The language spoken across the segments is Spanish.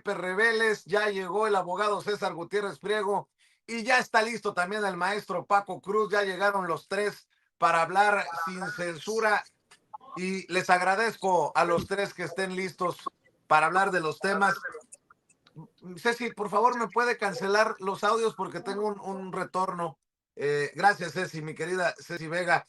Pepe Rebeles, ya llegó el abogado César Gutiérrez Priego y ya está listo también el maestro Paco Cruz. Ya llegaron los tres para hablar sin censura y les agradezco a los tres que estén listos para hablar de los temas. Ceci, por favor, ¿me puede cancelar los audios porque tengo un retorno? Gracias, Ceci, mi querida Ceci Vega.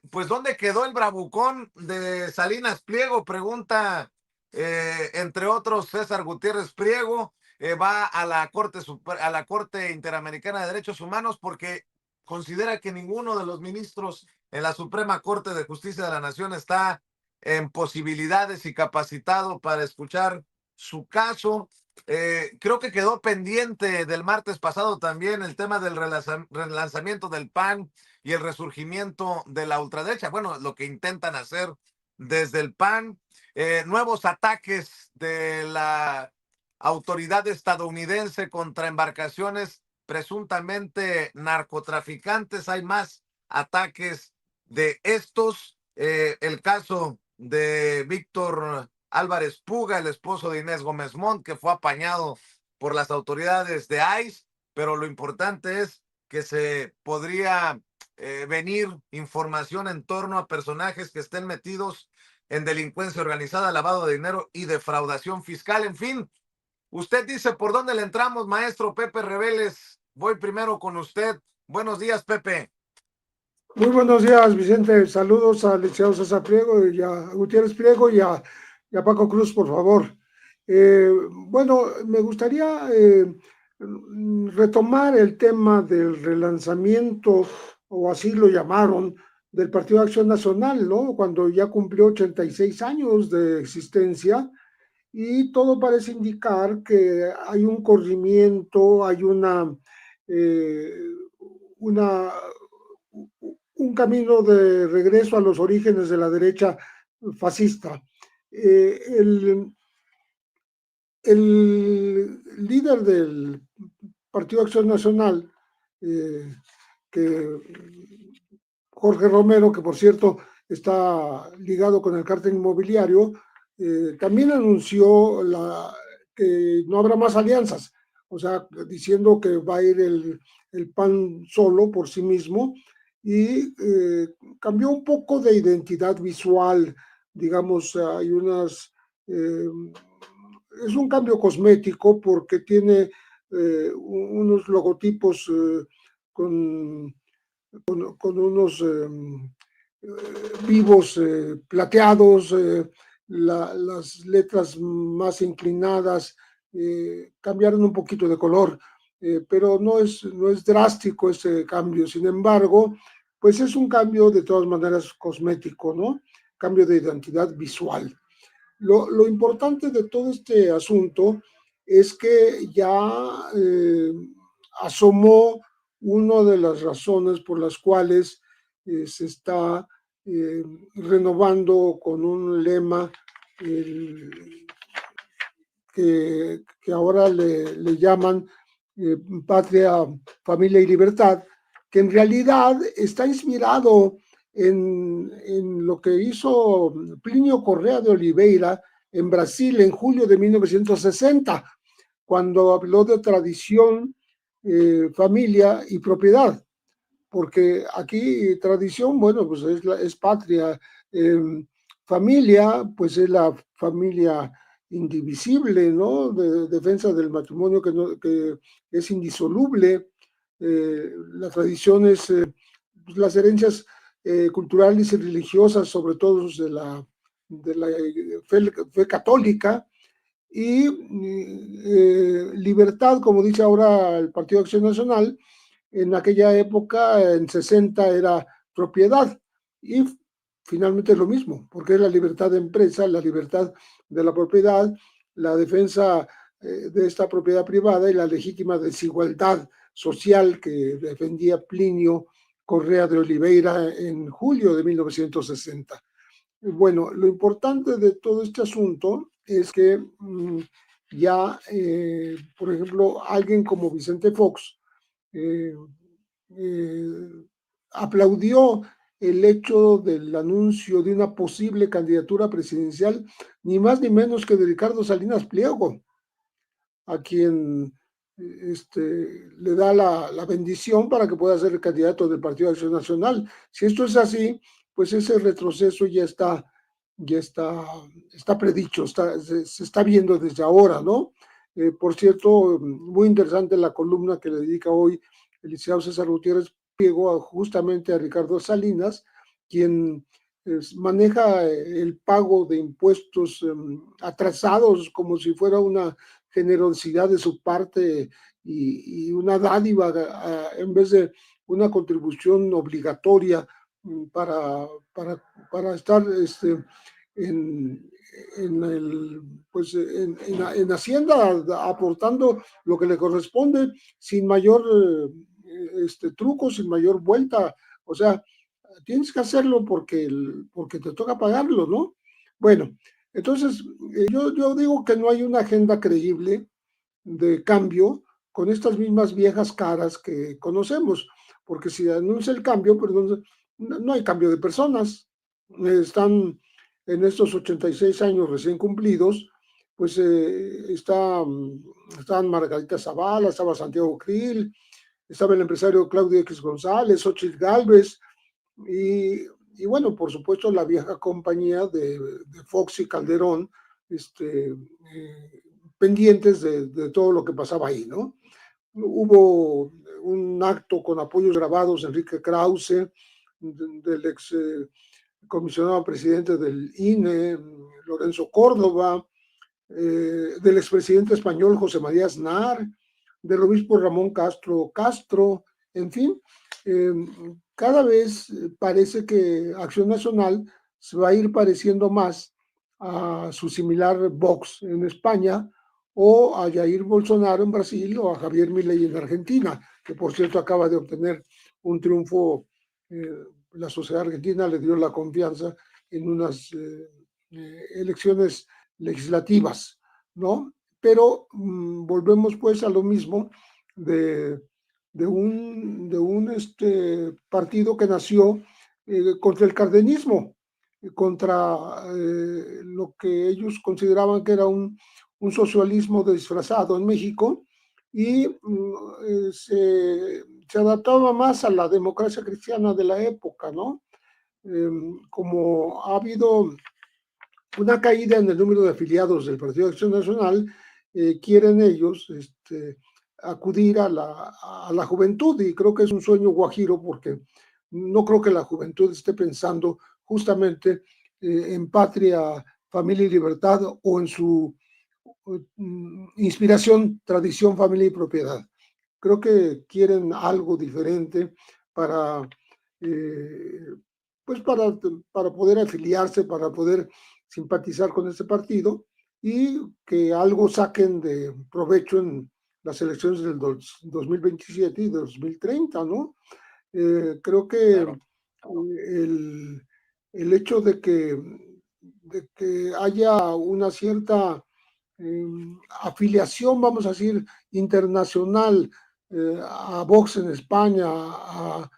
Pues, ¿dónde quedó el bravucón de Salinas Pliego? Pregunta, entre otros, César Gutiérrez Priego. Va a a la Corte Interamericana de Derechos Humanos porque considera que ninguno de los ministros en la Suprema Corte de Justicia de la Nación está en posibilidades y capacitado para escuchar su caso. Creo que quedó pendiente del martes pasado también el tema del relanzamiento del PAN y el resurgimiento de la ultraderecha. Bueno, lo que intentan hacer desde el PAN, nuevos ataques de la autoridad estadounidense contra embarcaciones presuntamente narcotraficantes. Hay más ataques de estos. El caso de Víctor Álvarez Puga, el esposo de Inés Gómez Montt, que fue apañado por las autoridades de ICE, pero lo importante es que se podría venir información en torno a personajes que estén metidos en delincuencia organizada, lavado de dinero y defraudación fiscal. En fin, usted dice por dónde le entramos, maestro Pepe Rebeles. Voy primero con usted. Buenos días, Pepe. Muy buenos días, Vicente. Saludos al licenciado César Priego y a Gutiérrez Priego y a Paco Cruz, por favor. Bueno, me gustaría retomar el tema del relanzamiento, o así lo llamaron, del Partido de Acción Nacional, ¿no? Cuando ya cumplió 86 años de existencia y todo parece indicar que hay un corrimiento, hay eh, una un camino de regreso a los orígenes de la derecha fascista. El líder del Partido Acción Nacional, que Jorge Romero, que por cierto está ligado con el cártel inmobiliario, también anunció que no habrá más alianzas, o sea, diciendo que va a ir el PAN solo por sí mismo y cambió un poco de identidad visual, digamos, hay es un cambio cosmético porque tiene unos logotipos con unos vivos plateados, las letras más inclinadas, cambiaron un poquito de color, pero no es drástico ese cambio. Sin embargo, pues es un cambio de todas maneras cosmético, ¿no? Cambio de identidad visual. Lo importante de todo este asunto es que ya asomó una de las razones por las cuales se está renovando con un lema que ahora le llaman Patria, Familia y Libertad, que en realidad está inspirado en lo que hizo Plinio Correa de Oliveira en Brasil en julio de 1960, cuando habló de tradición, familia y propiedad, porque aquí tradición, bueno, pues es patria, familia, pues es la familia indivisible, ¿no? De defensa del matrimonio que es indisoluble, la tradición es pues, las herencias culturales y religiosas, sobre todo de la fe católica, y libertad, como dice ahora el Partido de Acción Nacional, en aquella época, en 60, era propiedad, y finalmente es lo mismo, porque es la libertad de empresa, la libertad de la propiedad, la defensa de esta propiedad privada y la legítima desigualdad social que defendía Plinio Correa de Oliveira en julio de 1960. Bueno, lo importante de todo este asunto es que ya, por ejemplo, alguien como Vicente Fox eh, eh, aplaudió el hecho del anuncio de una posible candidatura presidencial, ni más ni menos que de Ricardo Salinas Pliego. a quien le da la bendición para que pueda ser el candidato del Partido de Acción Nacional. Si esto es así, pues ese retroceso está predicho, se está viendo desde ahora, ¿no? Por cierto, muy interesante la columna que le dedica hoy el licenciado César Gutiérrez Priego justamente a Ricardo Salinas, quien maneja el pago de impuestos atrasados como si fuera una generosidad de su parte y una dádiva en vez de una contribución obligatoria para estar en, en Hacienda aportando lo que le corresponde sin mayor truco, sin mayor vuelta. O sea, tienes que hacerlo porque te toca pagarlo, ¿no? Bueno, entonces yo digo que no hay una agenda creíble de cambio con estas mismas viejas caras que conocemos, porque si anuncia el cambio, pero no hay cambio de personas. Están en estos 86 años recién cumplidos, pues estaban Margarita Zavala, estaba Santiago Krill, estaba el empresario Claudio X González, Xochitl Gálvez, y bueno, por supuesto, la vieja compañía de Fox y Calderón, pendientes de todo lo que pasaba ahí, ¿no? Hubo un acto con apoyos grabados de Enrique Krause, del ex comisionado presidente del INE, Lorenzo Córdoba, del expresidente español José María Aznar, del obispo Ramón Castro, en fin, cada vez parece que Acción Nacional se va a ir pareciendo más a su similar Vox en España o a Jair Bolsonaro en Brasil o a Javier Milei en Argentina, que por cierto acaba de obtener un triunfo. La sociedad argentina le dio la confianza en unas elecciones legislativas, ¿no? Pero volvemos pues a lo mismo de un partido que nació contra el cardenismo, contra lo que ellos consideraban que era un socialismo disfrazado en México y se adaptaba más a la democracia cristiana de la época, ¿no? Como ha habido una caída en el número de afiliados del Partido de Acción Nacional, quieren ellos acudir a la juventud, y creo que es un sueño guajiro porque no creo que la juventud esté pensando justamente en patria, familia y libertad o en su inspiración, tradición, familia y propiedad. Creo que quieren algo diferente para, eh, pues para poder afiliarse, para poder simpatizar con este partido y que algo saquen de provecho en las elecciones del 2027 y 2030, ¿no? Creo que Claro. el hecho de que haya una cierta afiliación, vamos a decir, internacional a Vox en España, a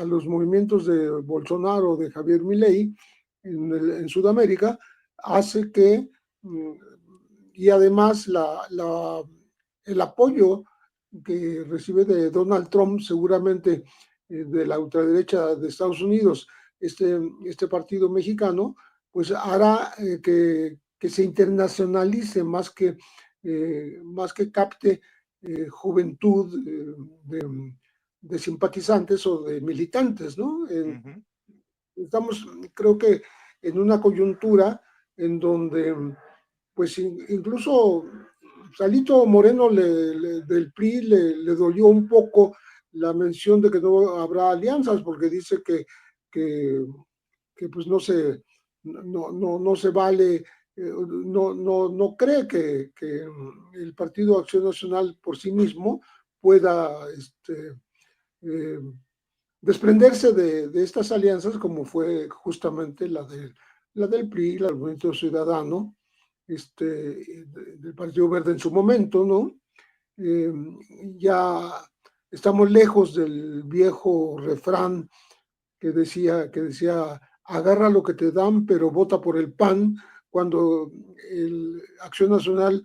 los movimientos de Bolsonaro, de Javier Milei en Sudamérica, hace que, y además el apoyo que recibe de Donald Trump, seguramente de la ultraderecha de Estados Unidos, este partido mexicano, pues hará que se internacionalice más que capte juventud de simpatizantes o de militantes, ¿no? Estamos, creo que, en una coyuntura en donde, pues, incluso Salito Moreno del PRI le dolió un poco la mención de que no habrá alianzas, porque dice que, que pues no se vale, no cree que el Partido Acción Nacional por sí mismo pueda eh, desprenderse de estas alianzas, como fue justamente la del PRI, el Movimiento Ciudadano, del Partido Verde en su momento, ¿no? Eh, ya estamos lejos del viejo refrán que decía, agarra lo que te dan, pero vota por el PAN, cuando el Acción Nacional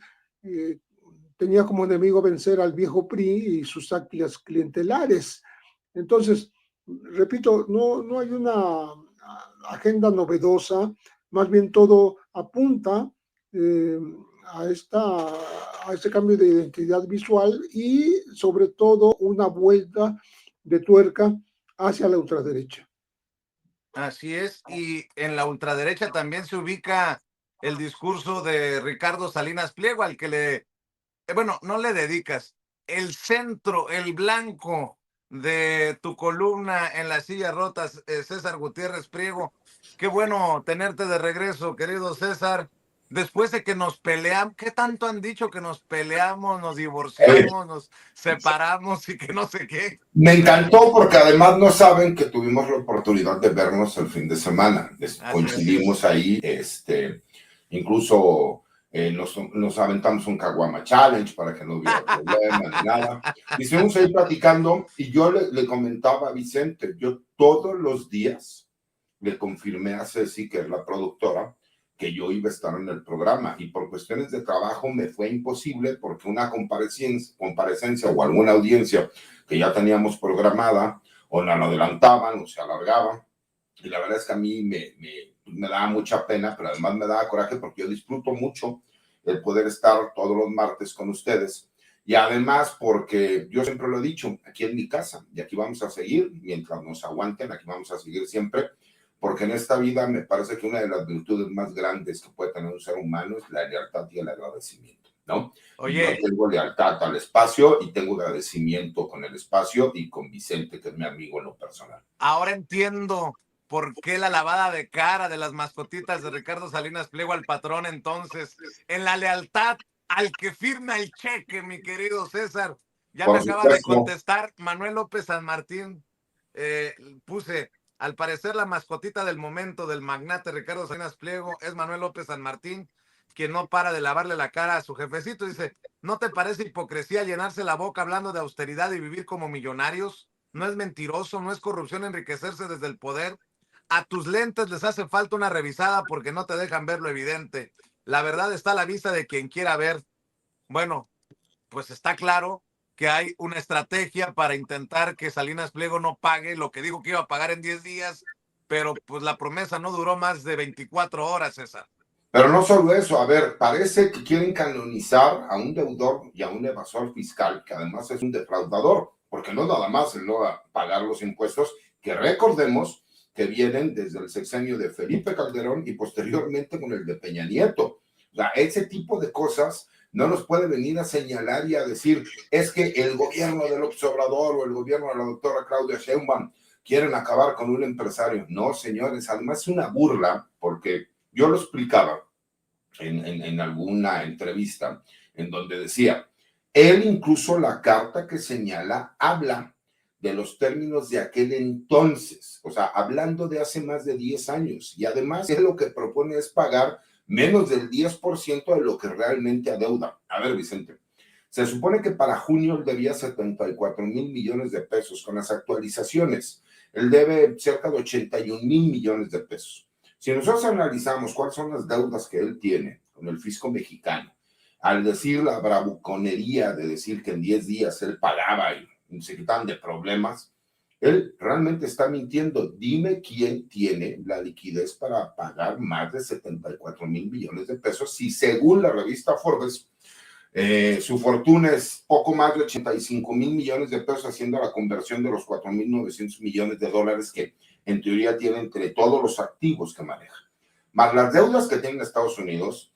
tenía como enemigo vencer al viejo PRI y sus tácticas clientelares. Entonces, repito, no hay una agenda novedosa, más bien todo apunta eh, a, a este cambio de identidad visual y sobre todo una vuelta de tuerca hacia la ultraderecha. Así es, y en la ultraderecha también se ubica el discurso de Ricardo Salinas Pliego, al que bueno, no le dedicas, el centro, el blanco de tu columna en las sillas rotas, César Gutiérrez Priego. Qué bueno tenerte de regreso, querido César. Después de que nos peleamos, ¿qué tanto han dicho que nos peleamos, nos divorciamos, nos separamos y que no sé qué? Me encantó porque además no saben que tuvimos la oportunidad de vernos el fin de semana. Así es. Coincidimos ahí, incluso nos aventamos un Caguama Challenge para que no hubiera problema ni nada. Y estuvimos ahí platicando y yo le comentaba a Vicente, yo todos los días le confirmé a Ceci, que es la productora, que yo iba a estar en el programa y por cuestiones de trabajo me fue imposible porque una comparecencia o alguna audiencia que ya teníamos programada o la adelantaban o se alargaban y la verdad es que a mí me daba mucha pena, pero además me daba coraje porque yo disfruto mucho el poder estar todos los martes con ustedes y además porque yo siempre lo he dicho, aquí en mi casa y aquí vamos a seguir, mientras nos aguanten, aquí vamos a seguir siempre, porque en esta vida me parece que una de las virtudes más grandes que puede tener un ser humano es la lealtad y el agradecimiento, ¿no? Oye, yo tengo lealtad al espacio y tengo agradecimiento con el espacio y con Vicente, que es mi amigo en lo personal. ahora entiendo por qué la lavada de cara de las mascotitas de Ricardo Salinas Pliego al patrón, entonces, en la lealtad al que firma el cheque, mi querido César. Ya me Por acaba de supuesto. contestar Manuel López San Martín. Puse, al parecer la mascotita del momento del magnate Ricardo Salinas Pliego es Manuel López San Martín, quien no para de lavarle la cara a su jefecito. Dice, ¿no te parece hipocresía llenarse la boca hablando de austeridad y vivir como millonarios? No es mentiroso, no es corrupción enriquecerse desde el poder. A tus lentes les hace falta una revisada porque no te dejan ver lo evidente. La verdad está a la vista de quien quiera ver. Bueno, pues está claro que hay una estrategia para intentar que Salinas Pliego no pague lo que dijo que iba a pagar en 10 días, pero pues la promesa no duró más de 24 horas, César. Pero no solo eso, a ver, parece que quieren canonizar a un deudor y a un evasor fiscal, que además es un defraudador, porque no nada más el no pagar los impuestos, que recordemos que vienen desde el sexenio de Felipe Calderón y posteriormente con el de Peña Nieto. O sea, ese tipo de cosas no nos puede venir a señalar y a decir, es que el gobierno del López Obrador o el gobierno de la doctora Claudia Sheinbaum quieren acabar con un empresario. No, señores, además es una burla, porque yo lo explicaba en alguna entrevista en donde decía, él incluso la carta que señala habla de los términos de aquel entonces, o sea, hablando de hace más de 10 años, y además él lo que propone es pagar menos del 10% de lo que realmente adeuda. A ver, Vicente, se supone que para junio él debía 74,000 millones de pesos con las actualizaciones. Él debe cerca de 81,000 millones de pesos. Si nosotros analizamos cuáles son las deudas que él tiene con el fisco mexicano, al decir la bravuconería de decir que en 10 días él pagaba y se quitaban de problemas, él realmente está mintiendo. Dime quién tiene la liquidez para pagar más de 74,000 millones de pesos si según la revista Forbes, su fortuna es poco más de 85,000 millones de pesos, haciendo la conversión de los 4,900 millones de dólares que en teoría tiene entre todos los activos que maneja, más las deudas que tiene en Estados Unidos,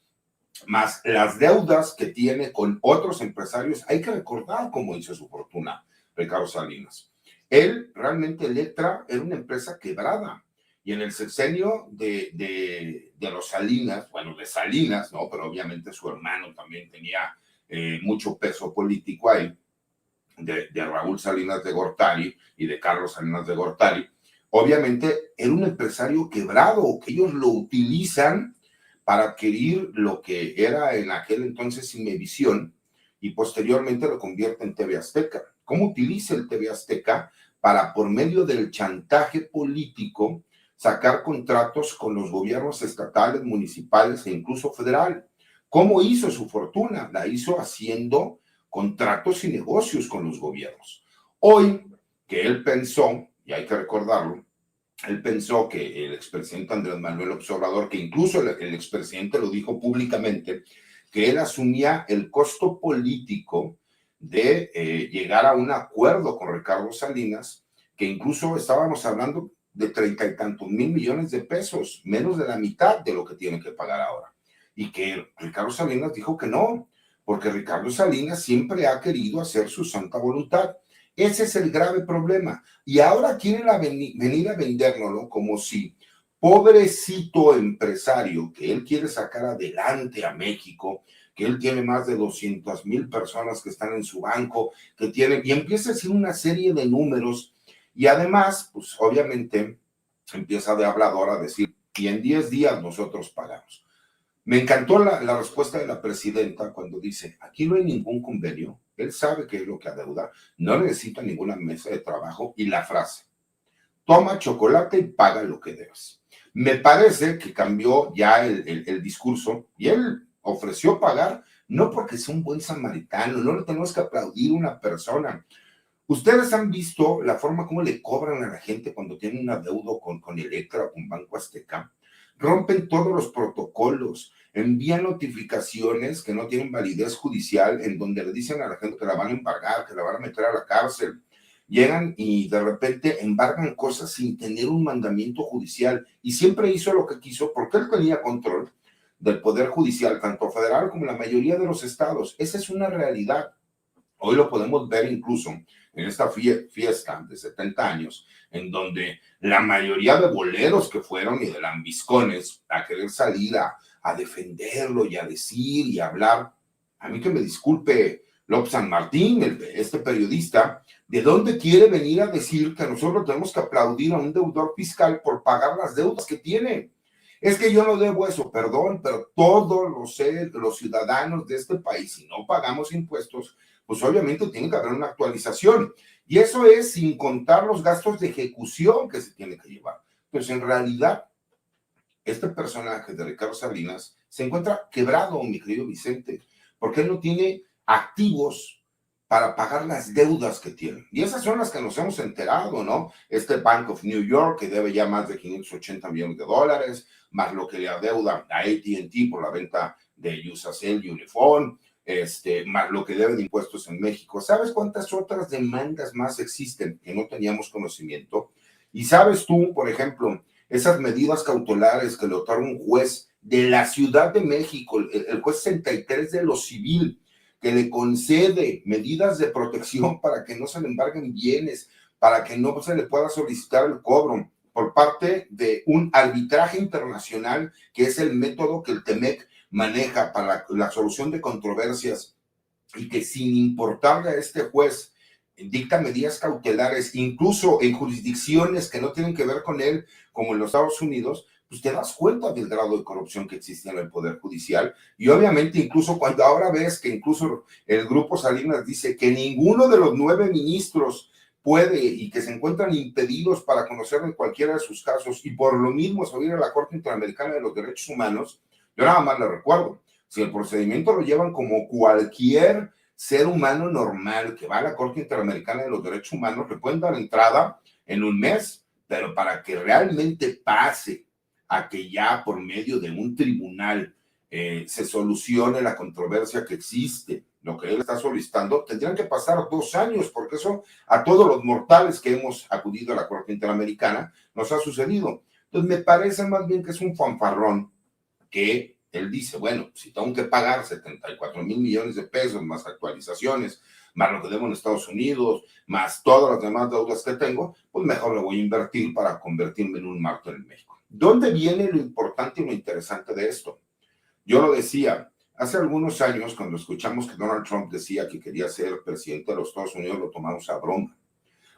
más las deudas que tiene con otros empresarios. Hay que recordar cómo hizo su fortuna Ricardo Salinas. Él realmente, Electra era una empresa quebrada. Y en el sexenio de los Salinas, bueno, de Salinas, ¿no? Pero obviamente su hermano también tenía mucho peso político ahí, de Raúl Salinas de Gortari y de Carlos Salinas de Gortari. Obviamente era un empresario quebrado, que ellos lo utilizan para adquirir lo que era en aquel entonces Imevisión y posteriormente lo convierte en TV Azteca. ¿Cómo utiliza el TV Azteca para, por medio del chantaje político, sacar contratos con los gobiernos estatales, municipales e incluso federal? ¿Cómo hizo su fortuna? La hizo haciendo contratos y negocios con los gobiernos. Hoy, que él pensó, y hay que recordarlo, él pensó que el expresidente Andrés Manuel López Obrador, que incluso el expresidente lo dijo públicamente, que él asumía el costo político de llegar a un acuerdo con Ricardo Salinas, que incluso estábamos hablando de 30 y tantos mil millones de pesos, menos de la mitad de lo que tienen que pagar ahora. Y que Ricardo Salinas dijo que no, porque Ricardo Salinas siempre ha querido hacer su santa voluntad. Ese es el grave problema. Y ahora quieren venir a vendérnoslo como si pobrecito empresario que él quiere sacar adelante a México, que él tiene más de 200,000 personas que están en su banco, que tiene, y empieza a decir una serie de números, y además, pues obviamente empieza de hablador a decir, y en 10 días nosotros pagamos. Me encantó la respuesta de la presidenta cuando dice, aquí no hay ningún convenio, él sabe qué es lo que adeuda, no necesita ninguna mesa de trabajo, y la frase, toma chocolate y paga lo que debes. Me parece que cambió ya el discurso, y él ofreció pagar, no porque sea un buen samaritano, no le tenemos que aplaudir a una persona. Ustedes han visto la forma como le cobran a la gente cuando tienen un adeudo con Electra o con Banco Azteca. Rompen todos los protocolos, envían notificaciones que no tienen validez judicial, en donde le dicen a la gente que la van a embargar, que la van a meter a la cárcel. Llegan y de repente embargan cosas sin tener un mandamiento judicial, y siempre hizo lo que quiso porque él tenía control del poder judicial, tanto federal como la mayoría de los estados. Esa es una realidad. Hoy lo podemos ver incluso en esta fiesta de 70 años, en donde la mayoría de boleros que fueron y de lambiscones a querer salir a defenderlo y a decir y a hablar, a mí que me disculpe López San Martín, este periodista, ¿de dónde quiere venir a decir que nosotros tenemos que aplaudir a un deudor fiscal por pagar las deudas que tiene? Es que yo no debo eso, perdón, pero todos los ciudadanos de este país, si no pagamos impuestos, pues obviamente tiene que haber una actualización. Y eso es sin contar los gastos de ejecución que se tiene que llevar. Pues en realidad, este personaje de Ricardo Salinas se encuentra quebrado, mi querido Vicente, porque él no tiene activos para pagar las deudas que tiene. Y esas son las que nos hemos enterado, ¿no? Este Bank of New York, que debe ya más de 580 millones de dólares, más lo que le adeuda a AT&T por la venta de Usacell y Unifón, más lo que deben de impuestos en México. ¿Sabes cuántas otras demandas más existen que no teníamos conocimiento? Y sabes tú, por ejemplo, esas medidas cautelares que le otorga un juez de la Ciudad de México, el juez 63 de lo civil, que le concede medidas de protección para que no se le embarguen bienes, para que no se le pueda solicitar el cobro por parte de un arbitraje internacional, que es el método que el TEMEC maneja para la solución de controversias, y que sin importarle a este juez dicta medidas cautelares, incluso en jurisdicciones que no tienen que ver con él, como en los Estados Unidos, pues te das cuenta del grado de corrupción que existe en el Poder Judicial. Y obviamente incluso cuando ahora ves que incluso el Grupo Salinas dice que ninguno de los 9 ministros puede y que se encuentran impedidos para conocer en cualquiera de sus casos, y por lo mismo subir a la Corte Interamericana de los Derechos Humanos, yo nada más le recuerdo, si el procedimiento lo llevan como cualquier ser humano normal que va a la Corte Interamericana de los Derechos Humanos, le pueden dar entrada en un mes, pero para que realmente pase a que ya por medio de un tribunal se solucione la controversia que existe, lo que él está solicitando, tendrían que pasar 2 años, porque eso a todos los mortales que hemos acudido a la Corte Interamericana nos ha sucedido. Entonces me parece más bien que es un fanfarrón, que él dice, bueno, si tengo que pagar 74,000 millones de pesos, más actualizaciones, más lo que debo en Estados Unidos, más todas las demás deudas que tengo, pues mejor le voy a invertir para convertirme en un mártir en México. ¿Dónde viene lo importante y lo interesante de esto? Yo lo decía, hace algunos años, cuando escuchamos que Donald Trump decía que quería ser presidente de los Estados Unidos, lo tomamos a broma.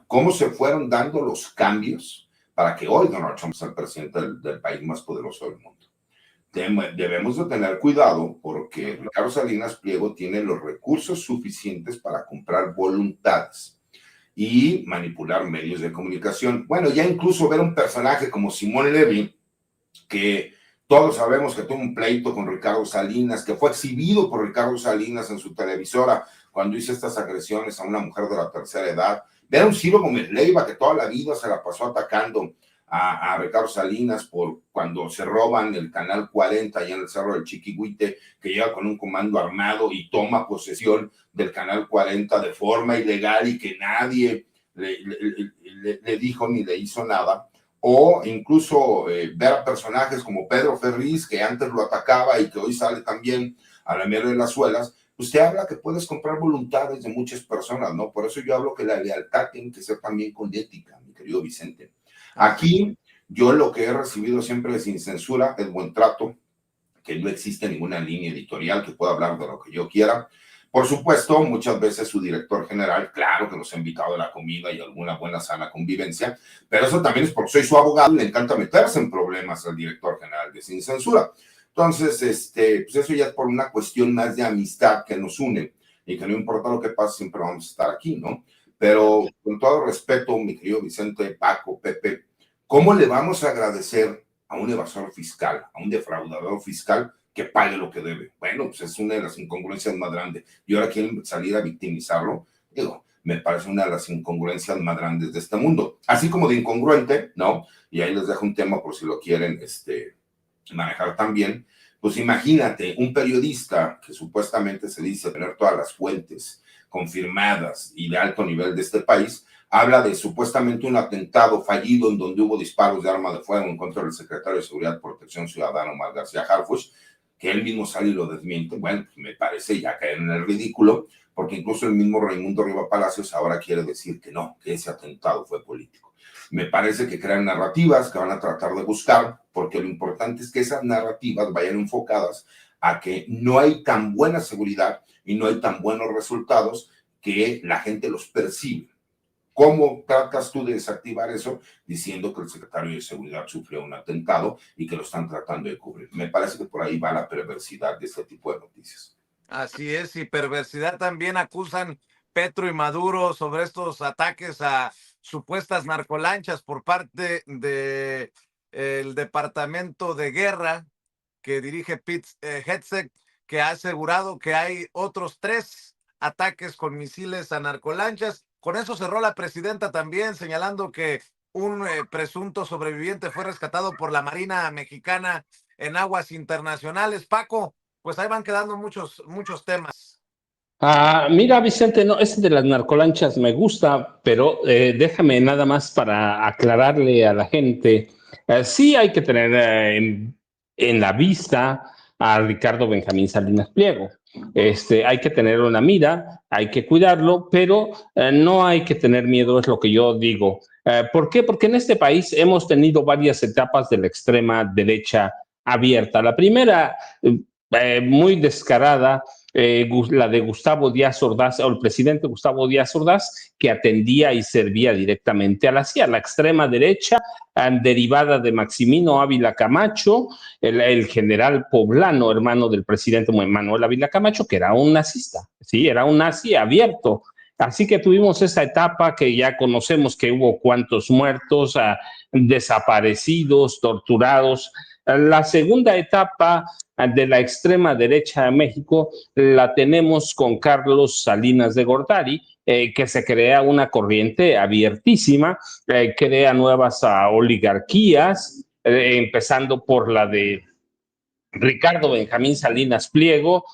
¿Cómo se fueron dando los cambios para que hoy Donald Trump sea el presidente del país más poderoso del mundo? Debemos de tener cuidado, porque Ricardo Salinas Pliego tiene los recursos suficientes para comprar voluntades y manipular medios de comunicación. Bueno, ya incluso ver un personaje como Simón Levy, que Todos sabemos que tuvo un pleito con Ricardo Salinas, que fue exhibido por Ricardo Salinas en su televisora cuando hizo estas agresiones a una mujer de la tercera edad. Ver a un Ciro Gómez Leiva que toda la vida se la pasó atacando a Ricardo Salinas por cuando se roban el canal 40 allá en el Cerro del Chiquihuite, que llega con un comando armado y toma posesión del canal 40 de forma ilegal y que nadie le dijo ni le hizo nada. O incluso ver a personajes como Pedro Ferriz, que antes lo atacaba y que hoy sale también a la mierda de las suelas. Usted habla que puedes comprar voluntades de muchas personas, ¿no? Por eso yo hablo que la lealtad tiene que ser también con ética, mi querido Vicente. Aquí yo lo que he recibido siempre sin censura es buen trato, que no existe ninguna línea editorial que pueda hablar de lo que yo quiera. Por supuesto, muchas veces su director general, claro que nos ha invitado a la comida y alguna buena sana convivencia, pero eso también es porque soy su abogado y le encanta meterse en problemas al director general de Sin Censura. Entonces, pues eso ya es por una cuestión más de amistad que nos une y que no importa lo que pase, siempre vamos a estar aquí, ¿no? Pero con todo respeto, mi querido Vicente, Paco, Pepe, ¿cómo le vamos a agradecer a un evasor fiscal, a un defraudador fiscal que pague lo que debe? Bueno, pues es una de las incongruencias más grandes. Y ahora quieren salir a victimizarlo. Digo, me parece una de las incongruencias más grandes de este mundo. Así como de incongruente, ¿no? Y ahí les dejo un tema por si lo quieren manejar también. Pues imagínate, un periodista que supuestamente se dice tener todas las fuentes confirmadas y de alto nivel de este país, habla de supuestamente un atentado fallido en donde hubo disparos de arma de fuego en contra del secretario de Seguridad y Protección Ciudadana, Omar García Harfuch, que él mismo sale y lo desmiente. Bueno, pues me parece ya caer en el ridículo, porque incluso el mismo Raimundo Riva Palacios ahora quiere decir que no, que ese atentado fue político. Me parece que crean narrativas que van a tratar de buscar, porque lo importante es que esas narrativas vayan enfocadas a que no hay tan buena seguridad y no hay tan buenos resultados que la gente los percibe. ¿Cómo tratas tú de desactivar eso diciendo que el secretario de Seguridad sufrió un atentado y que lo están tratando de cubrir? Me parece que por ahí va la perversidad de este tipo de noticias. Así es, y perversidad también acusan Petro y Maduro sobre estos ataques a supuestas narcolanchas por parte de el Departamento de Guerra que dirige Pete Hegseth, que ha asegurado que hay otros 3 ataques con misiles a narcolanchas. Con eso cerró la presidenta también, señalando que un presunto sobreviviente fue rescatado por la Marina Mexicana en aguas internacionales. Paco, pues ahí van quedando muchos temas. Mira, Vicente, no, ese de las narcolanchas me gusta, pero déjame nada más para aclararle a la gente. Sí hay que tener en la vista a Ricardo Benjamín Salinas Pliego. Hay que tener una mira, hay que cuidarlo, pero no hay que tener miedo, es lo que yo digo. ¿Por qué? Porque en este país hemos tenido varias etapas de la extrema derecha abierta. La primera, muy descarada, la de Gustavo Díaz Ordaz, o el presidente Gustavo Díaz Ordaz, que atendía y servía directamente a la CIA, la extrema derecha, derivada de Maximino Ávila Camacho, el general poblano, hermano del presidente Manuel Ávila Camacho, que era un nazista, sí, era un nazi abierto. Así que tuvimos esa etapa que ya conocemos, que hubo cuantos muertos, desaparecidos, torturados. La segunda etapa de la extrema derecha de México la tenemos con Carlos Salinas de Gortari, que se crea una corriente abiertísima, crea nuevas oligarquías, empezando por la de Ricardo Benjamín Salinas Pliego,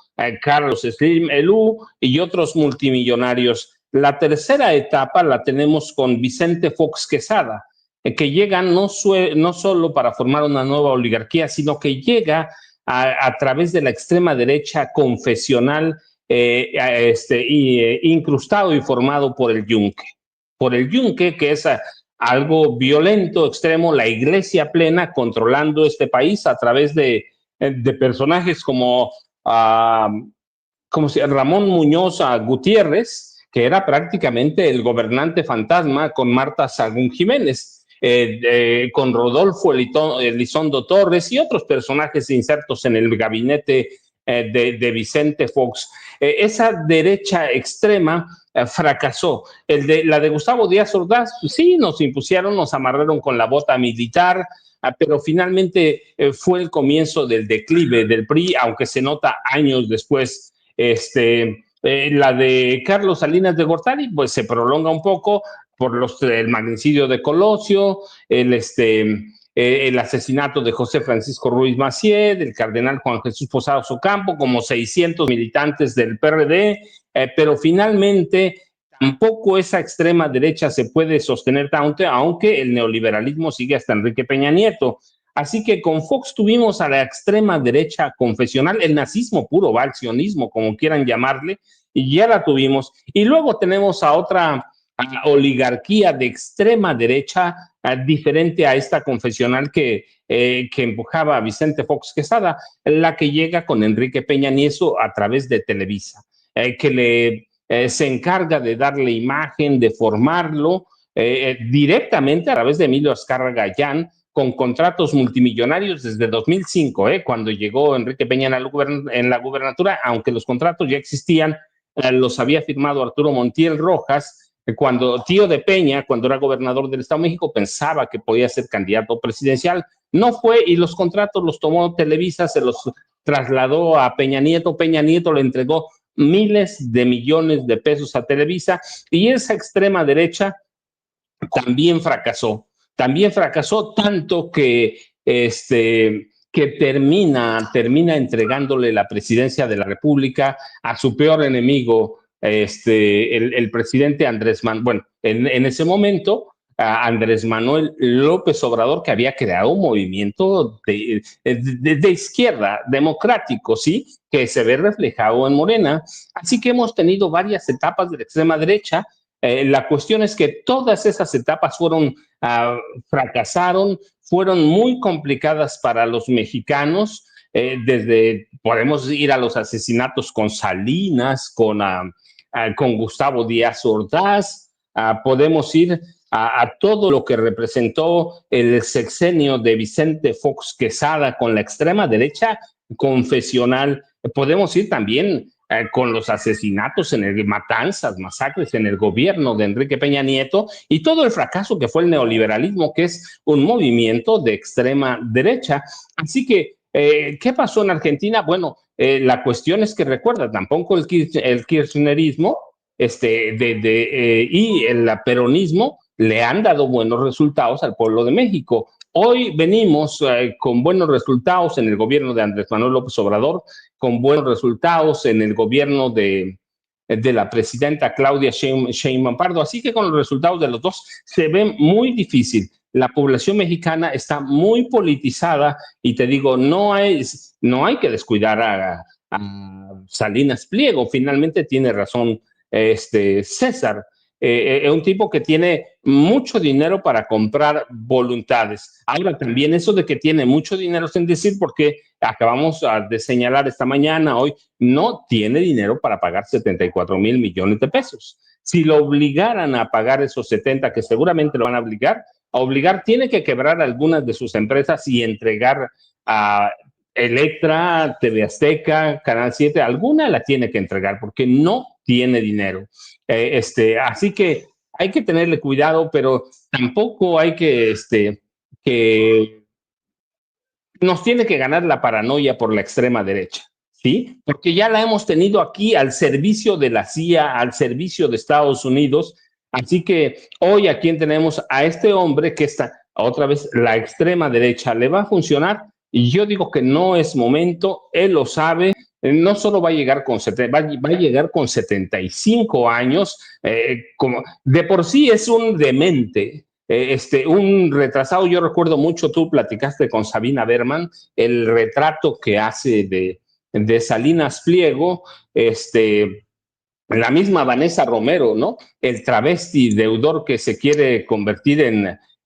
Carlos Slim Elú y otros multimillonarios. La tercera etapa la tenemos con Vicente Fox Quesada, que llega no solo para formar una nueva oligarquía, sino que llega a través de la extrema derecha confesional, incrustado y formado por el Yunque, que es algo violento, extremo, la iglesia plena controlando este país a través de personajes como Ramón Muñoz Gutiérrez, que era prácticamente el gobernante fantasma con Marta Sagún Jiménez. Con Rodolfo Elizondo Torres y otros personajes insertos en el gabinete de Vicente Fox. Esa derecha extrema fracasó. La de Gustavo Díaz Ordaz, pues sí, nos impusieron, nos amarraron con la bota militar, pero finalmente fue el comienzo del declive del PRI, aunque se nota años después. La de Carlos Salinas de Gortari, pues se prolonga un poco por el magnicidio de Colosio, el asesinato de José Francisco Ruiz Massieu, del cardenal Juan Jesús Posadas Ocampo, como 600 militantes del PRD, pero finalmente tampoco esa extrema derecha se puede sostener tanto, aunque el neoliberalismo sigue hasta Enrique Peña Nieto. Así que con Fox tuvimos a la extrema derecha confesional, el nazismo puro, el sionismo, como quieran llamarle, y ya la tuvimos. Y luego tenemos a otra oligarquía de extrema derecha diferente a esta confesional que empujaba a Vicente Fox Quesada, la que llega con Enrique Peña Nieto a través de Televisa, que se encarga de darle imagen, de formarlo directamente a través de Emilio Azcárraga Gallán, con contratos multimillonarios desde 2005, cuando llegó Enrique Peña en la gubernatura, aunque los contratos ya existían, los había firmado Arturo Montiel Rojas, cuando tío de Peña, cuando era gobernador del Estado de México, pensaba que podía ser candidato presidencial. No fue, y los contratos los tomó Televisa, se los trasladó a Peña Nieto. Peña Nieto le entregó miles de millones de pesos a Televisa, y esa extrema derecha también fracasó tanto que termina entregándole la presidencia de la República a su peor enemigo, el presidente Andrés Manuel, bueno, en ese momento, Andrés Manuel López Obrador, que había creado un movimiento de izquierda democrático, ¿sí?, que se ve reflejado en Morena. Así que hemos tenido varias etapas de la extrema derecha. La cuestión es que todas esas etapas fracasaron, fueron muy complicadas para los mexicanos. Podemos ir a los asesinatos con Salinas, con Gustavo Díaz Ordaz, podemos ir a todo lo que representó el sexenio de Vicente Fox Quesada con la extrema derecha confesional. Podemos ir también con los asesinatos, masacres en el gobierno de Enrique Peña Nieto, y todo el fracaso que fue el neoliberalismo, que es un movimiento de extrema derecha. Así que, ¿qué pasó en Argentina? Bueno, la cuestión es que, recuerda, tampoco el kirchnerismo y el peronismo le han dado buenos resultados al pueblo de México. Hoy venimos con buenos resultados en el gobierno de Andrés Manuel López Obrador, con buenos resultados en el gobierno de la presidenta Claudia Sheinbaum Pardo. Así que con los resultados de los dos se ve muy difícil. La población mexicana está muy politizada y te digo, no hay que descuidar a Salinas Pliego. Finalmente tiene razón César. Es un tipo que tiene mucho dinero para comprar voluntades. Ahora, también eso de que tiene mucho dinero, sin decir, porque acabamos de señalar esta mañana, hoy, no tiene dinero para pagar 74 mil millones de pesos. Si lo obligaran a pagar esos 70, que seguramente lo van a obligar, tiene que quebrar algunas de sus empresas y entregar a Electra, TV Azteca, Canal 7, alguna la tiene que entregar porque no tiene dinero. Así que hay que tenerle cuidado, pero tampoco hay que nos tiene que ganar la paranoia por la extrema derecha, ¿sí? Porque ya la hemos tenido aquí al servicio de la CIA, al servicio de Estados Unidos. Así que hoy aquí tenemos a este hombre que está, otra vez, la extrema derecha le va a funcionar, y yo digo que no es momento, él lo sabe. No solo va a llegar va a llegar con 75 años, como de por sí es un demente, un retrasado. Yo recuerdo mucho, tú platicaste con Sabina Berman, el retrato que hace de Salinas Pliego, la misma Vanessa Romero, ¿no? El travesti deudor que se quiere convertir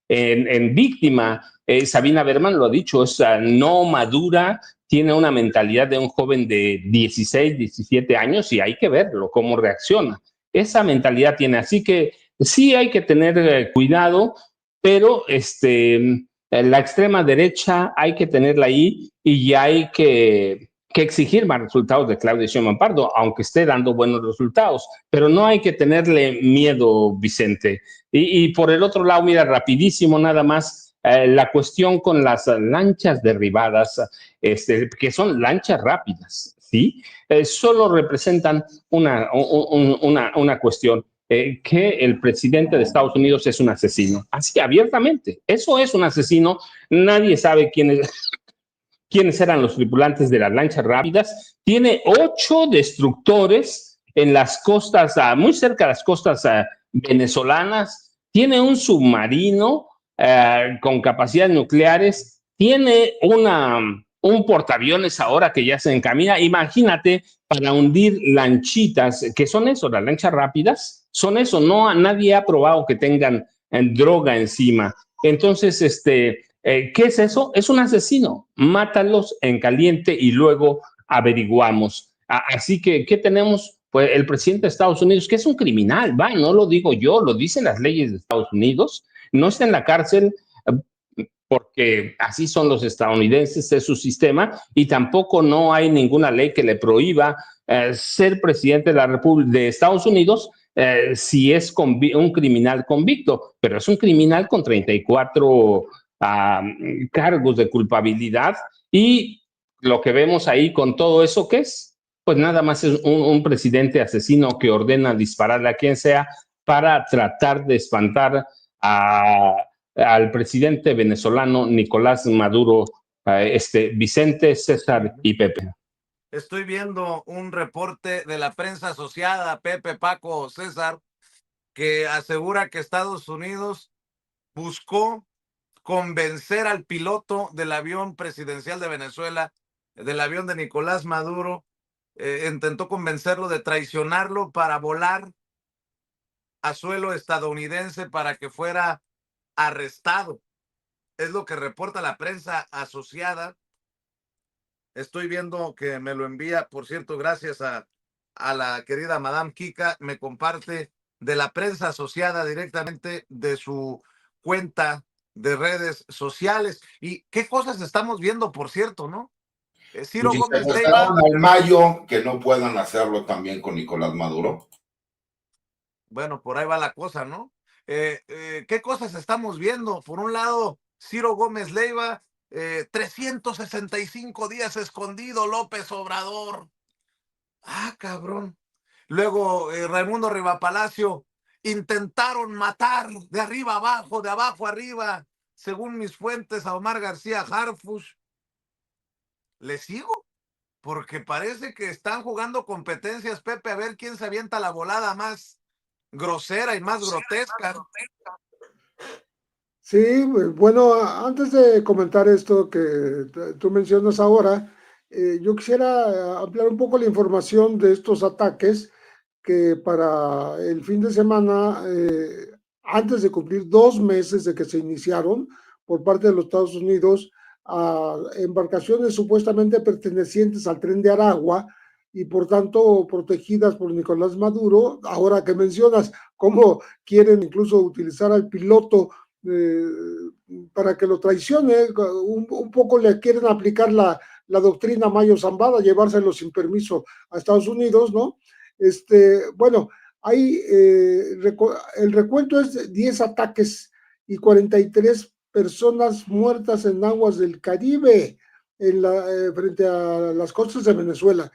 en víctima. Sabina Berman lo ha dicho, no madura, tiene una mentalidad de un joven de 16, 17 años, y hay que verlo, cómo reacciona. Esa mentalidad tiene, así que sí hay que tener cuidado, pero la extrema derecha hay que tenerla ahí, y ya hay que que exigir más resultados de Claudia Sheinbaum Pardo, aunque esté dando buenos resultados, pero no hay que tenerle miedo, Vicente. Y por el otro lado, mira, rapidísimo nada más, la cuestión con las lanchas derribadas, que son lanchas rápidas, ¿sí? Solo representan una cuestión, que el presidente de Estados Unidos es un asesino, así abiertamente, eso es un asesino, nadie sabe quiénes eran los tripulantes de las lanchas rápidas. Tiene 8 destructores en las costas, muy cerca de las costas venezolanas. Tiene un submarino con capacidades nucleares. Tiene un portaaviones ahora que ya se encamina. Imagínate, para hundir lanchitas, que son eso, las lanchas rápidas, son eso. No, nadie ha probado que tengan droga encima. Entonces, ¿qué es eso? Es un asesino. Mátalos en caliente y luego averiguamos. Así que, ¿qué tenemos? Pues el presidente de Estados Unidos, que es un criminal, va, no lo digo yo, lo dicen las leyes de Estados Unidos, no está en la cárcel porque así son los estadounidenses, es su sistema, y tampoco no hay ninguna ley que le prohíba ser presidente de la República de Estados Unidos si es un criminal convicto, pero es un criminal con 34 cargos de culpabilidad, y lo que vemos ahí con todo eso, ¿qué es? Pues nada más es un presidente asesino que ordena dispararle a quien sea para tratar de espantar al presidente venezolano Nicolás Maduro, Vicente, César y Pepe. Estoy viendo un reporte de la prensa asociada, Pepe, Paco, César, que asegura que Estados Unidos buscó convencer al piloto del avión presidencial de Venezuela, del avión de Nicolás Maduro, intentó convencerlo de traicionarlo para volar a suelo estadounidense para que fuera arrestado. Es lo que reporta la prensa asociada. Estoy viendo que me lo envía, por cierto, gracias a la querida Madame Kika, me comparte de la prensa asociada directamente de su cuenta de redes sociales. Y qué cosas estamos viendo, por cierto, ¿no? Ciro Y se Gómez mostraron Leiva. al Mayo que no puedan hacerlo también con Nicolás Maduro. Bueno, por ahí va la cosa, ¿no? ¿Qué cosas estamos viendo? Por un lado, Ciro Gómez Leiva, 365 días escondido, López Obrador. Ah, cabrón. Luego, Raimundo Rivapalacio, intentaron matar de arriba abajo, de abajo arriba, según mis fuentes, a Omar García Harfuch. ¿Le sigo? Porque parece que están jugando competencias, Pepe, a ver quién se avienta la volada más grosera y más grotesca. Sí, bueno, antes de comentar esto que tú mencionas ahora, yo quisiera ampliar un poco la información de estos ataques que para el fin de semana, antes de cumplir 2 meses de que se iniciaron por parte de los Estados Unidos, a embarcaciones supuestamente pertenecientes al Tren de Aragua y por tanto protegidas por Nicolás Maduro, ahora que mencionas cómo quieren incluso utilizar al piloto eh, para que lo traicione, un poco le quieren aplicar la doctrina Mayo Zambada, llevárselo sin permiso a Estados Unidos, ¿no? Bueno, hay el recuento es de 10 ataques y 43 personas muertas en aguas del Caribe frente a las costas de Venezuela.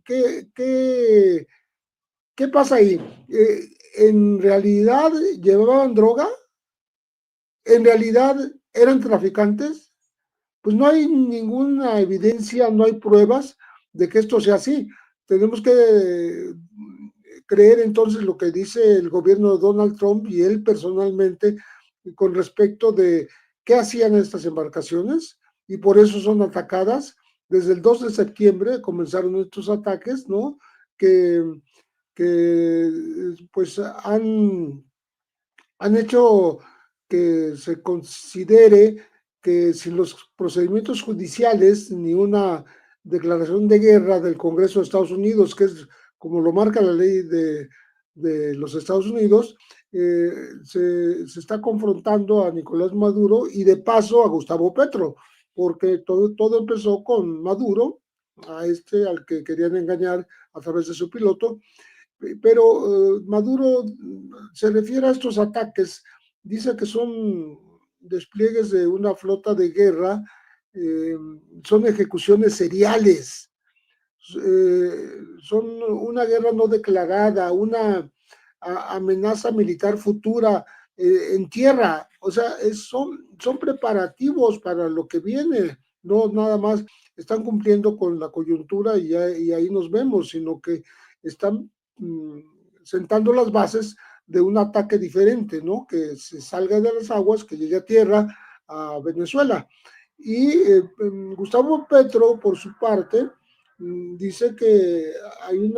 ¿Qué pasa ahí? ¿En realidad llevaban droga? ¿En realidad eran traficantes? Pues no hay ninguna evidencia, no hay pruebas de que esto sea así. Tenemos que creer entonces lo que dice el gobierno de Donald Trump y él personalmente con respecto de qué hacían estas embarcaciones y por eso son atacadas. Desde el 2 de septiembre comenzaron estos ataques, ¿no? Que pues han hecho que se considere que sin los procedimientos judiciales ni una declaración de guerra del Congreso de Estados Unidos, que es como lo marca la ley de los Estados Unidos, se está confrontando a Nicolás Maduro y de paso a Gustavo Petro, porque todo empezó con Maduro al que querían engañar a través de su piloto. Pero Maduro se refiere a estos ataques, dice que son despliegues de una flota de guerra, son ejecuciones seriales, son una guerra no declarada, una amenaza militar futura en tierra, o sea, son preparativos para lo que viene, no nada más están cumpliendo con la coyuntura y ahí nos vemos, sino que están sentando las bases de un ataque diferente, ¿no? Que se salga de las aguas, que llegue a tierra, a Venezuela. Y Gustavo Petro, por su parte, dice que hay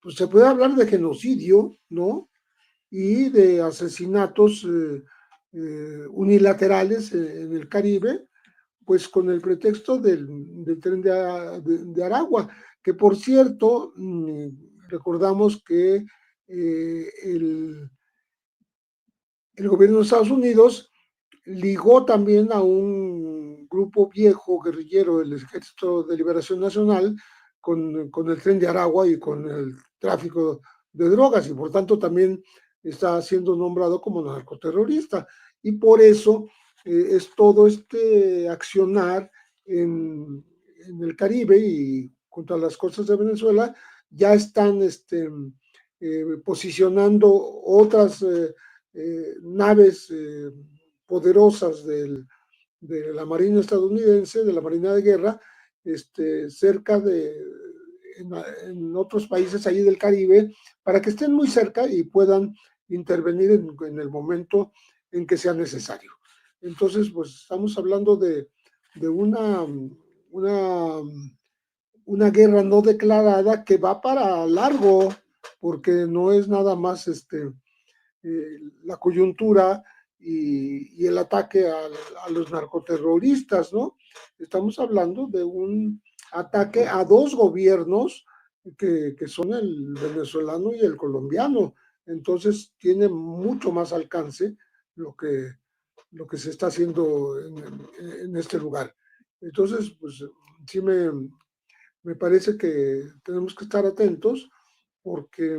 pues se puede hablar de genocidio, ¿no? Y de asesinatos unilaterales en el Caribe, pues con el pretexto del tren de Aragua, que por cierto, recordamos que el gobierno de Estados Unidos ligó también a un grupo viejo guerrillero del Ejército de Liberación Nacional con el tren de Aragua y con el tráfico de drogas, y por tanto también está siendo nombrado como narcoterrorista. Y por eso es todo este accionar en el Caribe y contra las costas de Venezuela, ya están posicionando otras naves poderosas de la Marina estadounidense, de la Marina de Guerra, cerca en otros países allí del Caribe, para que estén muy cerca y puedan intervenir en el momento en que sea necesario. Entonces, pues estamos hablando de una guerra no declarada que va para largo, porque no es nada más la coyuntura y el ataque a los narcoterroristas, ¿no? Estamos hablando de un ataque a dos gobiernos que son el venezolano y el colombiano. Entonces tiene mucho más alcance lo que se está haciendo en este lugar. Entonces, pues sí me parece que tenemos que estar atentos porque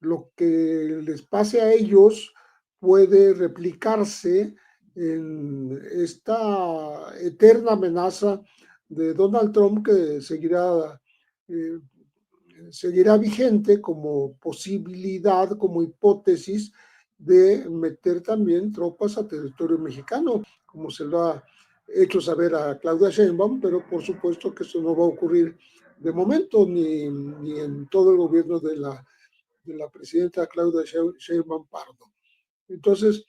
lo que les pase a ellos puede replicarse en esta eterna amenaza de Donald Trump, que seguirá vigente como posibilidad, como hipótesis de meter también tropas a territorio mexicano, como se lo ha hecho saber a Claudia Sheinbaum, pero por supuesto que eso no va a ocurrir de momento ni en todo el gobierno de la presidenta Claudia Sheinbaum Pardo. Entonces,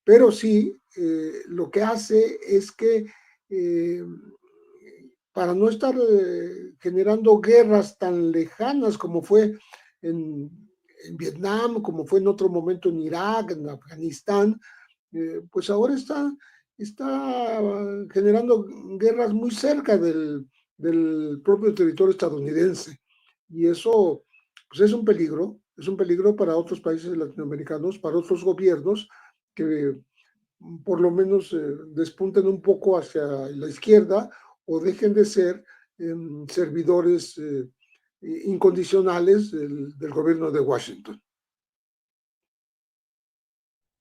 pero sí, lo que hace es que para no estar generando guerras tan lejanas como fue en Vietnam, como fue en otro momento en Irak, en Afganistán, pues ahora está generando guerras muy cerca del propio territorio estadounidense. Y eso pues es un peligro para otros países latinoamericanos, para otros gobiernos que por lo menos despunten un poco hacia la izquierda o dejen de ser servidores incondicionales del gobierno de Washington.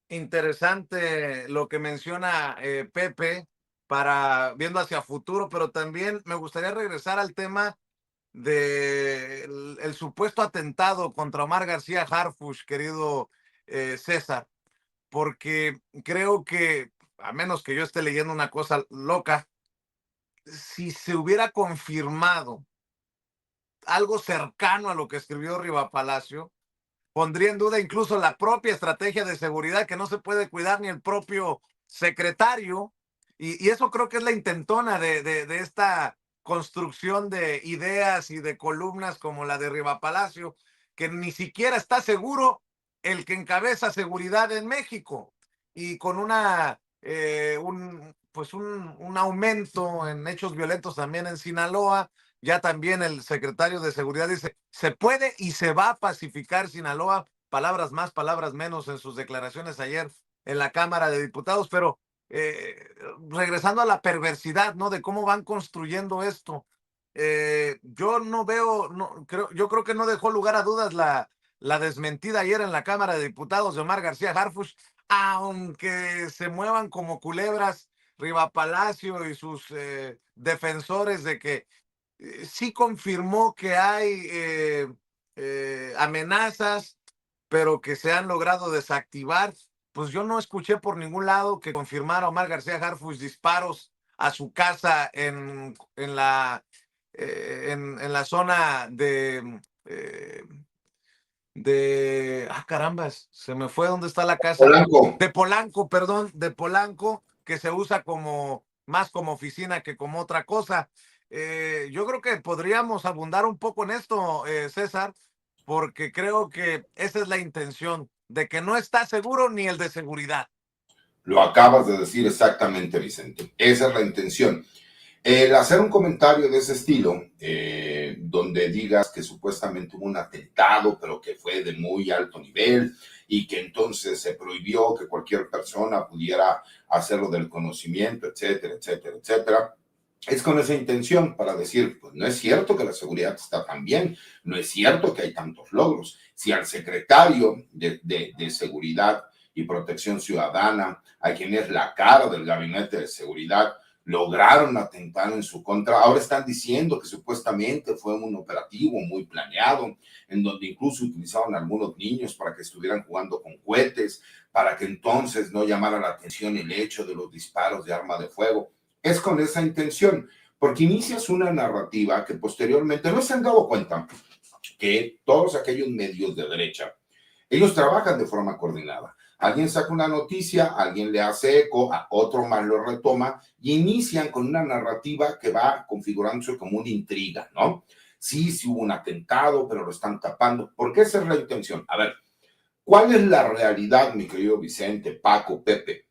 Interesante lo que menciona Pepe para viendo hacia futuro, pero también me gustaría regresar al tema del el supuesto atentado contra Omar García Harfuch, querido César, porque creo que, a menos que yo esté leyendo una cosa loca, si se hubiera confirmado algo cercano a lo que escribió Riva Palacio, pondría en duda incluso la propia estrategia de seguridad, que no se puede cuidar ni el propio secretario, y eso creo que es la intentona de esta construcción de ideas y de columnas como la de Riva Palacio, que ni siquiera está seguro el que encabeza seguridad en México, y con un aumento en hechos violentos también en Sinaloa. Ya también el secretario de Seguridad dice, se puede y se va a pacificar Sinaloa, palabras más, palabras menos en sus declaraciones ayer en la Cámara de Diputados, pero regresando a la perversidad, ¿no? De cómo van construyendo esto. Yo no veo, yo creo que no dejó lugar a dudas la desmentida ayer en la Cámara de Diputados de Omar García Harfuch, aunque se muevan como culebras Riva Palacio y sus defensores de que sí confirmó que hay amenazas, pero que se han logrado desactivar. Pues yo no escuché por ningún lado que confirmara Omar García Harfuch disparos a su casa en la zona carambas, se me fue dónde está la casa. Polanco. De Polanco, perdón, de Polanco, que se usa más como oficina que como otra cosa. Yo creo que podríamos abundar un poco en esto, César, porque creo que esa es la intención, de que no está seguro ni el de seguridad. Lo acabas de decir exactamente, Vicente. Esa es la intención. El hacer un comentario de ese estilo, donde digas que supuestamente hubo un atentado, pero que fue de muy alto nivel y que entonces se prohibió que cualquier persona pudiera hacerlo del conocimiento, etcétera, etcétera, etcétera, es con esa intención para decir, pues no es cierto que la seguridad está tan bien, no es cierto que hay tantos logros. Si al secretario de Seguridad y Protección Ciudadana, a quien es la cara del Gabinete de Seguridad, lograron atentar en su contra, ahora están diciendo que supuestamente fue un operativo muy planeado, en donde incluso utilizaron a algunos niños para que estuvieran jugando con cohetes, para que entonces no llamara la atención el hecho de los disparos de arma de fuego. Es con esa intención, porque inicias una narrativa que posteriormente no se han dado cuenta que todos aquellos medios de derecha, ellos trabajan de forma coordinada. Alguien saca una noticia, alguien le hace eco, a otro más lo retoma y inician con una narrativa que va configurándose como una intriga, ¿no? Sí hubo un atentado, pero lo están tapando. ¿Por qué esa es la intención? A ver, ¿cuál es la realidad, mi querido Vicente, Paco, Pepe?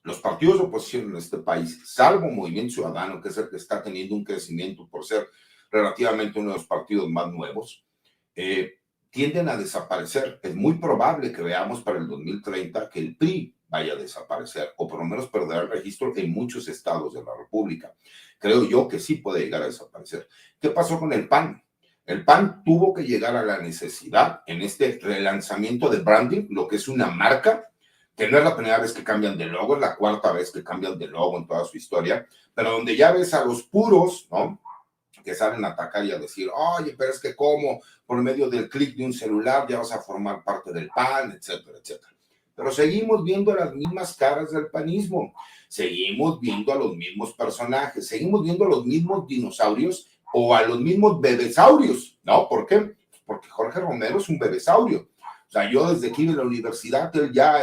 Los partidos de oposición en este país, salvo Movimiento Ciudadano, que es el que está teniendo un crecimiento por ser relativamente uno de los partidos más nuevos, tienden a desaparecer. Es muy probable que veamos para el 2030 que el PRI vaya a desaparecer o por lo menos perderá el registro en muchos estados de la República. Creo yo que sí puede llegar a desaparecer. ¿Qué pasó con el PAN? El PAN tuvo que llegar a la necesidad en este relanzamiento de branding, lo que es una marca, que no es la primera vez que cambian de logo, es la cuarta vez que cambian de logo en toda su historia, pero donde ya ves a los puros, ¿no?, que salen a atacar y a decir, oye, pero es que cómo, por medio del clic de un celular ya vas a formar parte del PAN, etcétera, etcétera. Pero seguimos viendo las mismas caras del panismo, seguimos viendo a los mismos personajes, seguimos viendo a los mismos dinosaurios o a los mismos bebesaurios, ¿no? ¿Por qué? Porque Jorge Romero es un bebesaurio. O sea, yo desde aquí de la universidad, él ya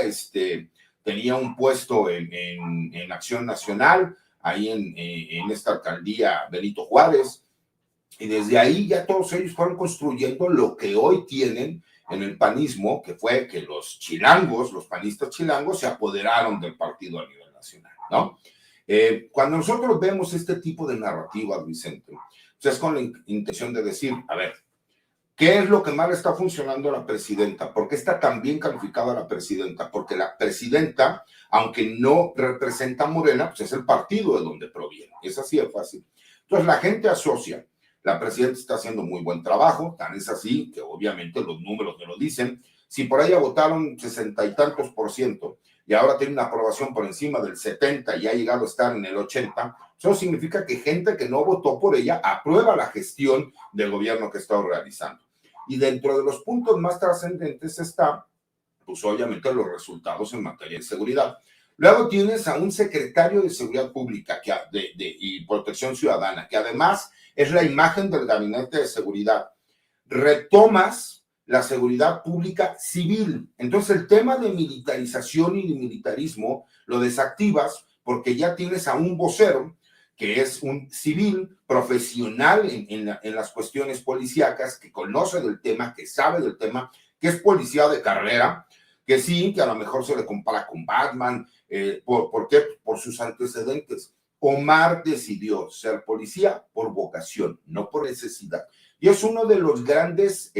tenía un puesto en Acción Nacional, ahí en esta alcaldía Benito Juárez, y desde ahí ya todos ellos fueron construyendo lo que hoy tienen en el panismo, que fue que los chilangos, los panistas chilangos, se apoderaron del partido a nivel nacional, ¿no? Cuando nosotros vemos este tipo de narrativas, Vicente, pues es con la intención de decir, a ver, ¿qué es lo que mal está funcionando a la presidenta? ¿Por qué está tan bien calificada la presidenta? Porque la presidenta, aunque no representa a Morena, pues es el partido de donde proviene. Es así de fácil. Entonces la gente asocia, la presidenta está haciendo muy buen trabajo, tan es así que obviamente los números me lo dicen. Si por ahí votaron 60 y tantos % y ahora tiene una aprobación por encima del 70 y ha llegado a estar en el 80, eso significa que gente que no votó por ella aprueba la gestión del gobierno que está realizando. Y dentro de los puntos más trascendentes está, pues obviamente, los resultados en materia de seguridad. Luego tienes a un secretario de Seguridad Pública y Protección Ciudadana, que además es la imagen del Gabinete de Seguridad. Retomas la seguridad pública civil. Entonces el tema de militarización y de militarismo lo desactivas porque ya tienes a un vocero que es un civil profesional en las cuestiones policíacas, que conoce del tema, que sabe del tema, que es policía de carrera, que sí, que a lo mejor se le compara con Batman. ¿Por qué? Por sus antecedentes. Omar decidió ser policía por vocación, no por necesidad. Y es uno de los grandes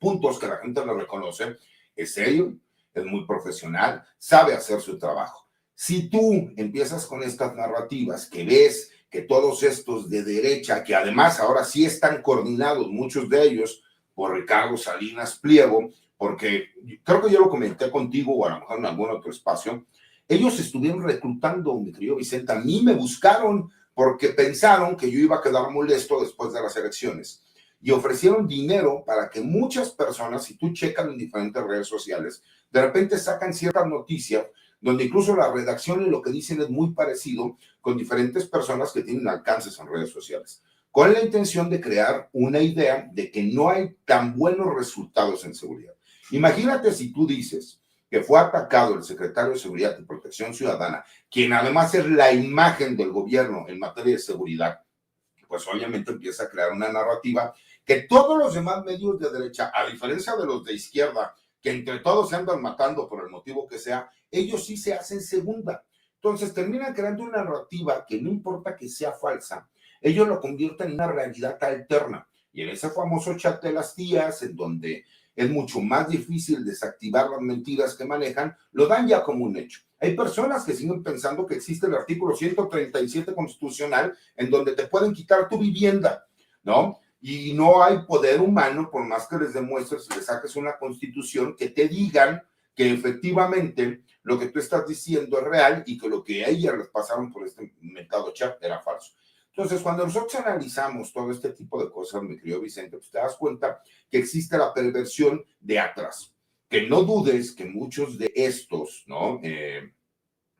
puntos que la gente le reconoce. Es serio, es muy profesional, sabe hacer su trabajo. Si tú empiezas con estas narrativas que ves que todos estos de derecha, que además ahora sí están coordinados, muchos de ellos, por Ricardo Salinas Pliego, porque creo que yo lo comenté contigo o a lo mejor en algún otro espacio, ellos estuvieron reclutando, mi querido Vicente, a mí me buscaron porque pensaron que yo iba a quedar molesto después de las elecciones y ofrecieron dinero para que muchas personas, si tú checas en diferentes redes sociales, de repente sacan ciertas noticias donde incluso la redacción y lo que dicen es muy parecido con diferentes personas que tienen alcances en redes sociales, con la intención de crear una idea de que no hay tan buenos resultados en seguridad. Imagínate si tú dices que fue atacado el secretario de Seguridad y Protección Ciudadana, quien además es la imagen del gobierno en materia de seguridad, pues obviamente empieza a crear una narrativa que todos los demás medios de derecha, a diferencia de los de izquierda, que entre todos se andan matando por el motivo que sea, ellos sí se hacen segunda. Entonces terminan creando una narrativa que no importa que sea falsa, ellos lo convierten en una realidad alterna. Y en ese famoso chat de las tías, en donde es mucho más difícil desactivar las mentiras que manejan, lo dan ya como un hecho. Hay personas que siguen pensando que existe el artículo 137 constitucional en donde te pueden quitar tu vivienda, ¿no? Y no hay poder humano, por más que les demuestres, les saques una constitución, que te digan que efectivamente lo que tú estás diciendo es real y que lo que a ellas les pasaron por este mentado chat era falso. Entonces, cuando nosotros analizamos todo este tipo de cosas, mi querido Vicente, pues te das cuenta que existe la perversión de atrás. Que no dudes que muchos de estos, ¿no?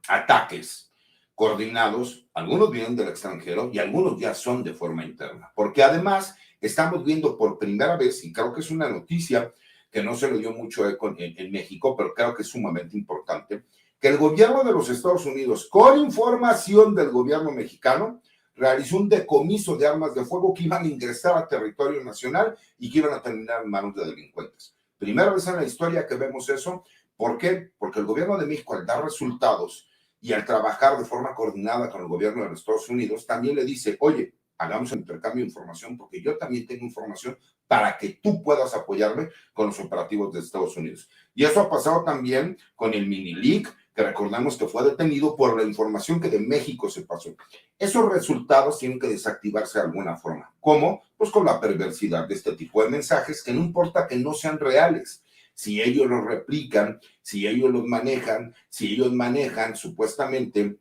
Ataques coordinados, algunos vienen del extranjero y algunos ya son de forma interna. Porque además estamos viendo por primera vez, y creo que es una noticia que no se le dio mucho eco en México, pero creo que es sumamente importante, que el gobierno de los Estados Unidos, con información del gobierno mexicano, realizó un decomiso de armas de fuego que iban a ingresar a territorio nacional y que iban a terminar en manos de delincuentes. Primera vez en la historia que vemos eso. ¿Por qué? Porque el gobierno de México, al dar resultados y al trabajar de forma coordinada con el gobierno de los Estados Unidos, también le dice, oye, hagamos un intercambio de información porque yo también tengo información para que tú puedas apoyarme con los operativos de Estados Unidos. Y eso ha pasado también con el Minilic, que recordamos que fue detenido por la información que de México se pasó. Esos resultados tienen que desactivarse de alguna forma. ¿Cómo? Pues con la perversidad de este tipo de mensajes, que no importa que no sean reales. Si ellos los replican, si ellos los manejan, si ellos manejan supuestamente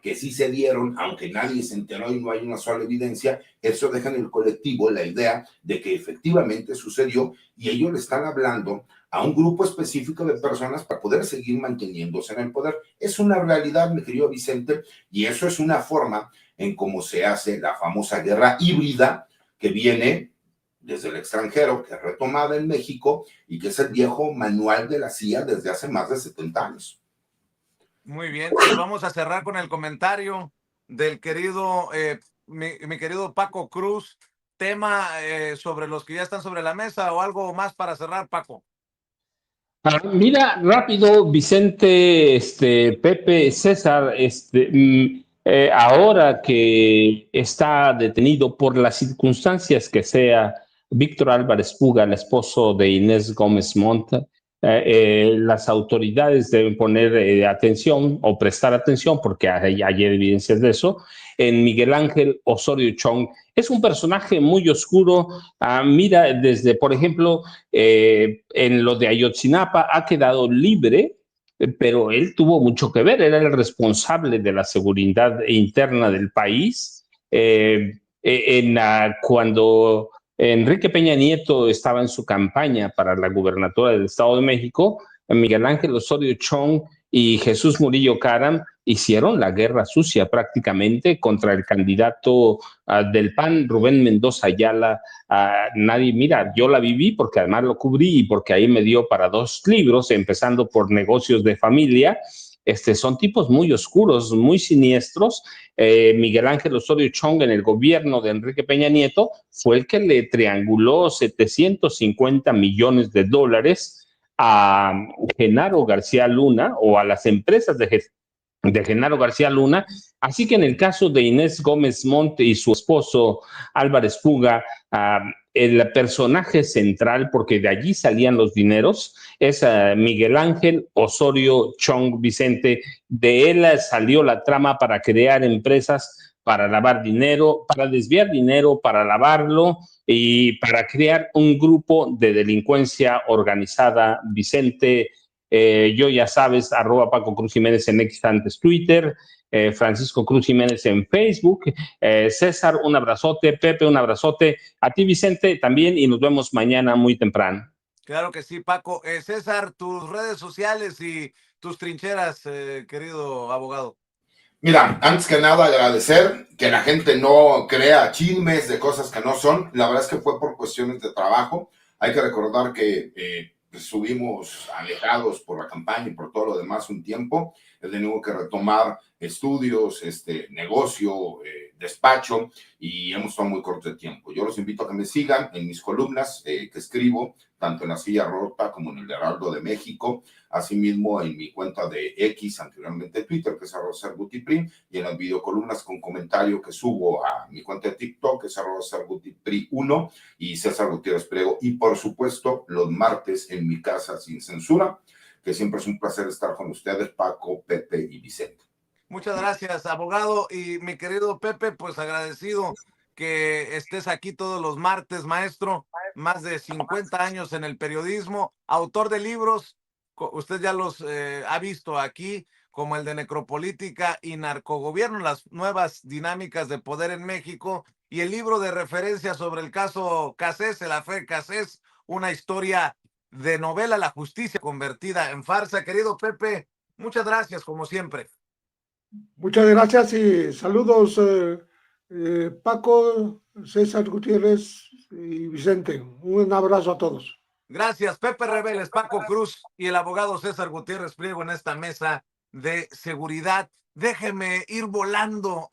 que sí se dieron, aunque nadie se enteró y no hay una sola evidencia, eso deja en el colectivo la idea de que efectivamente sucedió y ellos le están hablando a un grupo específico de personas para poder seguir manteniéndose en el poder. Es una realidad, mi querido Vicente, y eso es una forma en cómo se hace la famosa guerra híbrida que viene desde el extranjero, que es retomada en México y que es el viejo manual de la CIA desde hace más de 70 años. Muy bien, y vamos a cerrar con el comentario del querido, mi querido Paco Cruz, tema sobre los que ya están sobre la mesa o algo más para cerrar, Paco. Mira, rápido, Vicente, Pepe, César, ahora que está detenido por las circunstancias que sea Víctor Álvarez Puga, el esposo de Inés Gómez Montt, las autoridades deben poner atención o prestar atención, porque hay evidencias de eso, en Miguel Ángel Osorio Chong. Es un personaje muy oscuro. Mira, desde, por ejemplo, en lo de Ayotzinapa ha quedado libre, pero él tuvo mucho que ver, era el responsable de la seguridad interna del país. Cuando Enrique Peña Nieto estaba en su campaña para la gubernatura del Estado de México, Miguel Ángel Osorio Chong y Jesús Murillo Caram hicieron la guerra sucia prácticamente contra el candidato del PAN, Rubén Mendoza Ayala. Nadie, mira, yo la viví porque además lo cubrí y porque ahí me dio para 2 libros, empezando por Negocios de Familia. Son tipos muy oscuros, muy siniestros. Miguel Ángel Osorio Chong en el gobierno de Enrique Peña Nieto fue el que le trianguló $750 millones a Genaro García Luna o a las empresas de de Genaro García Luna. Así que en el caso de Inés Gómez Montt y su esposo Álvarez Puga, el personaje central, porque de allí salían los dineros, es Miguel Ángel Osorio Chong Vicente. De él salió la trama para crear empresas para lavar dinero, para desviar dinero, para lavarlo y para crear un grupo de delincuencia organizada. Vicente, yo ya sabes, arroba Paco Cruz Jiménez en X antes Twitter, Francisco Cruz Jiménez en Facebook, César, un abrazote, Pepe, un abrazote, a ti Vicente también, y nos vemos mañana muy temprano. Claro que sí, Paco. César, tus redes sociales y tus trincheras, querido abogado. Mira, antes que nada agradecer que la gente no crea chismes de cosas que no son. La verdad es que fue por cuestiones de trabajo. Hay que recordar que estuvimos alejados por la campaña y por todo lo demás un tiempo. He tenido que retomar estudios, negocio, despacho, y hemos estado muy corto de tiempo. Yo los invito a que me sigan en mis columnas que escribo, tanto en La Silla Rota como en el Heraldo de México. Asimismo, en mi cuenta de X, anteriormente Twitter, que es @sergutipri, y en las videocolumnas con comentario que subo a mi cuenta de TikTok, que es @sergutipri1, y César Gutiérrez Priego. Y por supuesto, los martes en mi casa sin censura, que siempre es un placer estar con ustedes, Paco, Pepe y Vicente. Muchas gracias, abogado. Y mi querido Pepe, pues agradecido que estés aquí todos los martes, maestro. Más de 50 años en el periodismo, autor de libros, usted ya los ha visto aquí, como el de Necropolítica y Narcogobierno, las nuevas dinámicas de poder en México, y el libro de referencia sobre el caso Cassés, el affair Cassés, una historia de novela, la justicia convertida en farsa. Querido Pepe, muchas gracias, como siempre. Muchas gracias y saludos, Paco, César Gutiérrez y Vicente. Un abrazo a todos. Gracias, Pepe Rebeles, Paco Cruz y el abogado César Gutiérrez Priego en esta mesa de seguridad. Déjeme ir volando